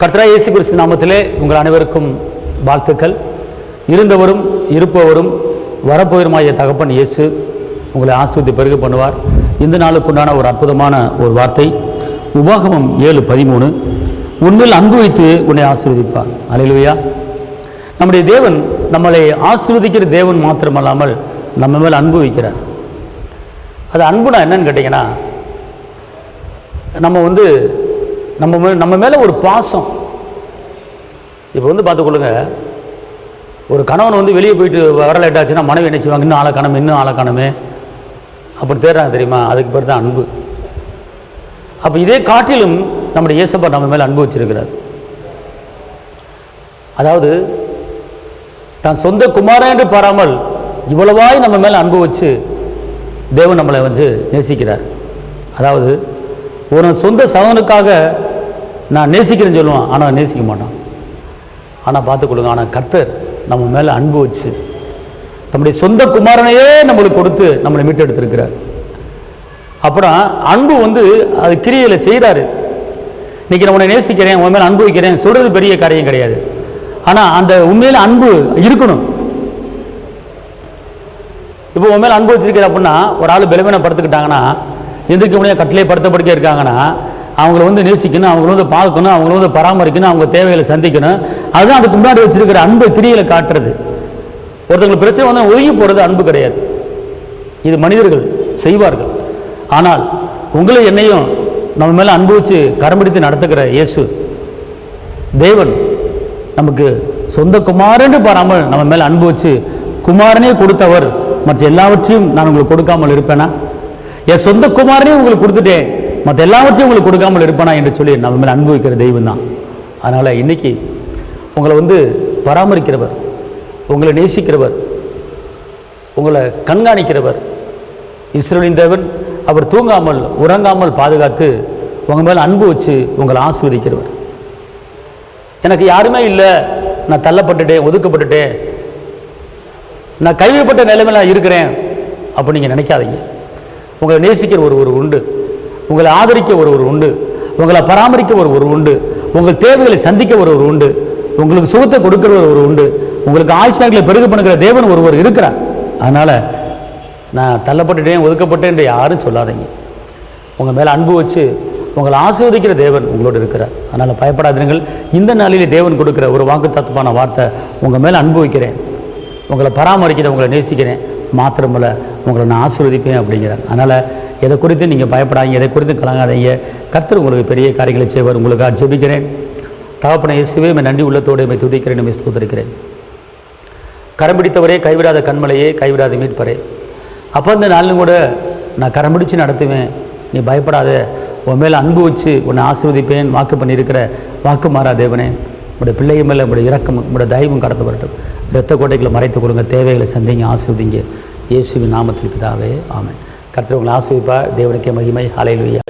கர்த்தராகிய இயேசு கிறிஸ்து நாமத்திலே உங்கள் அனைவருக்கும் வாழ்த்துக்கள். இருந்தவரும் இருப்பவரும் வரப்போயிருமாய தகப்பன் இயேசு உங்களை ஆசீர்வதித்து பெருக பண்ணுவார். இந்த நாளுக்குண்டான ஒரு அற்புதமான ஒரு வார்த்தை உபாகமம் 7:13, உன்னில் அன்பு வைத்து உன்னை ஆசீர்வதிப்பார். அல்லேலூயா. நம்முடைய தேவன் நம்மளை ஆசீர்வதிக்கிற தேவன் மாத்திரமல்லாமல் நம்ம மேல் அன்பு வைக்கிறார். அது அன்புனா என்னன்னு கேட்டிங்கன்னா, நம்ம மேலே ஒரு பாசம். இப்போ பார்த்துக்கொள்ளுங்க, ஒரு கணவன் வெளியே போயிட்டு வர லேட் ஆச்சுன்னா மனைவி என்ன செய்வாங்க, இன்னும் ஆளை காணமே அப்படி தேடுறாங்க தெரியுமா? அதுக்கு பேர் தான் அன்பு. அப்போ இதே காட்டிலும் நம்முடைய இயேசப்பா நம்ம மேலே அன்பு வச்சிருக்கிறார். அதாவது தான் சொந்த குமாரன் என்று பாராமல் இவ்வளவாய் நம்ம மேலே அன்பு வச்சு தேவன் நம்மளை நேசிக்கிறார். அதாவது ஒரு சொந்த சகோதரனுக்காக நான் நேசிக்கிறேன்னு சொல்லுவான், ஆனால் நேசிக்க மாட்டான். ஆனால் பார்த்துக்கொள்ளுங்க, ஆனால் கர்த்தர் நம்ம மேலே அன்பு வச்சு நம்முடைய சொந்த குமாரனையே நம்மளுக்கு கொடுத்து நம்மளை மீட்டெடுத்திருக்கிறார். அப்புறம் அன்பு அது கிரியையில் செய்கிறாரு. இன்றைக்கி நான் உன்னை நேசிக்கிறேன், உன் மேலே அன்பு வைக்கிறேன் சொல்கிறது பெரிய காரியம் கிடையாது. ஆனால் அந்த உண்மையில் அன்பு இருக்கணும். இப்போ உன் மேலே அன்பு வச்சிருக்கிற அப்படின்னா, ஒரு ஆள் பலவீனப்படுத்திக்கிட்டாங்கன்னா, எந்திரிக்க முடியாது கட்டிலே படுத்த படுக்க இருக்காங்கன்னா, அவங்கள நேசிக்கணும், அவங்கள பார்க்கணும், அவங்கள பராமரிக்கணும், அவங்க தேவைகளை சந்திக்கணும். அதுதான் அதுக்கு முன்னாடி வச்சிருக்கிற அன்பு கிரியில காட்டுறது. ஒருத்தவங்களுக்கு பிரச்சனை ஒதுங்கி போகிறது அன்பு கிடையாது. இது மனிதர்கள் செய்வார்கள். ஆனால் உங்களை என்னையும் நம்ம மேலே அன்பு வச்சு கரம்பிடித்து நடத்துகிற இயேசு தேவன் நமக்கு சொந்த குமாரன்னு பாராமல் நம்ம மேலே அன்பு வச்சு குமாரனே கொடுத்தவர், மற்ற எல்லாவற்றையும் நான் உங்களுக்கு கொடுக்காமல் இருப்பேனா? என் சொந்த குமாரனே உங்களுக்கு கொடுத்துட்டேன், மற்ற எல்லாவற்றையும் உங்களுக்கு கொடுக்காமல் இருப்பானா என்று சொல்லி நம்ம மேலே அன்பு வைக்கிற தெய்வம் தான். அதனால் இன்றைக்கி உங்களை பராமரிக்கிறவர், உங்களை நேசிக்கிறவர், உங்களை கண்காணிக்கிறவர் இஸ்ரவேலின் தேவன். அவர் தூங்காமல் உறங்காமல் பாதுகாத்து உங்கள் மேலே அன்பு வச்சு உங்களை ஆசீர்வதிக்கிறவர். எனக்கு யாருமே இல்லை, நான் தள்ளப்பட்டுட்டேன், ஒதுக்கப்பட்டுட்டேன், நான் கைவிடப்பட்ட நிலைமையில் இருக்கிறேன் அப்போ நீங்கள் நினைக்காதீங்க. உங்களை நேசிக்கிற ஒருவர் உண்டு, உங்களை ஆதரிக்க ஒருவர் உண்டு, உங்களை பராமரிக்க ஒருவர் உண்டு, உங்கள் தேவைகளை சந்திக்க ஒருவர் உண்டு, உங்களுக்கு சுகத்தை கொடுக்கிற ஒருவர் உண்டு, உங்களுக்கு ஆயுஷ்களை பெருக பண்ணுகிற தேவன் ஒருவர் இருக்கிறார். அதனால் நான் தள்ளப்பட்டுட்டேன், ஒதுக்கப்பட்டேன் என்று யாரும் சொல்லாதீங்க. உங்கள் மேலே அன்பு வச்சு உங்களை ஆசீர்வதிக்கிற தேவன் உங்களோடு இருக்கிறார். அதனால் பயப்படாதீர்கள். இந்த நாளிலே தேவன் கொடுக்குற ஒரு வாக்குத்தத்தமான வார்த்தை, உங்கள் மேலே அன்பு வைக்கிறேன், உங்களை பராமரிக்கிறேன், உங்களை நேசிக்கிறேன், மாத்திரமல்ல உங்களை நான் ஆசீர்வதிப்பேன் அப்படிங்கிறார். அதனால் எதை குறித்து நீங்கள் பயப்படாதீங்க, எதை குறித்து கலங்காதீங்க. கர்த்தர் உங்களுக்கு பெரிய காரியங்களை செய்வார். உங்களுக்காக ஜெபிக்கிறேன். தகப்பனை இயேசுவே, நன்றி உள்ளத்தோடு துதிக்கிறேன், ஸ்தோத்திரிக்கிறேன். கரம் பிடித்தவரே, கைவிடாத கண்மலையே, கைவிடாத மீட்பரே, அப்போ இந்த நாளிலும் கூட நான் கரம் பிடிச்சு நடத்துவேன், நீ பயப்படாத, உன் மேலே அன்பு வச்சு உன்னை ஆசீர்வதிப்பேன் வாக்கு பண்ணியிருக்கிற வாக்கு மாறா தேவனே, உங்களுடைய பிள்ளைகள் மேலே உங்களுடைய இரக்கம், உங்களுடைய தயவும் கடந்து வரட்டும். இரத்த கோட்டைகளை மறைத்து கொடுங்க, தேவைகளை சந்திங்க, ஆசீர்வதிங்க. இயேசுவின் நாமத்தில் பிதாவே, ஆமென். கர்த்தர் உங்களை ஆசீர்வதிப்பார். தேவனுக்கே மகிமை. ஹல்லேலூயா.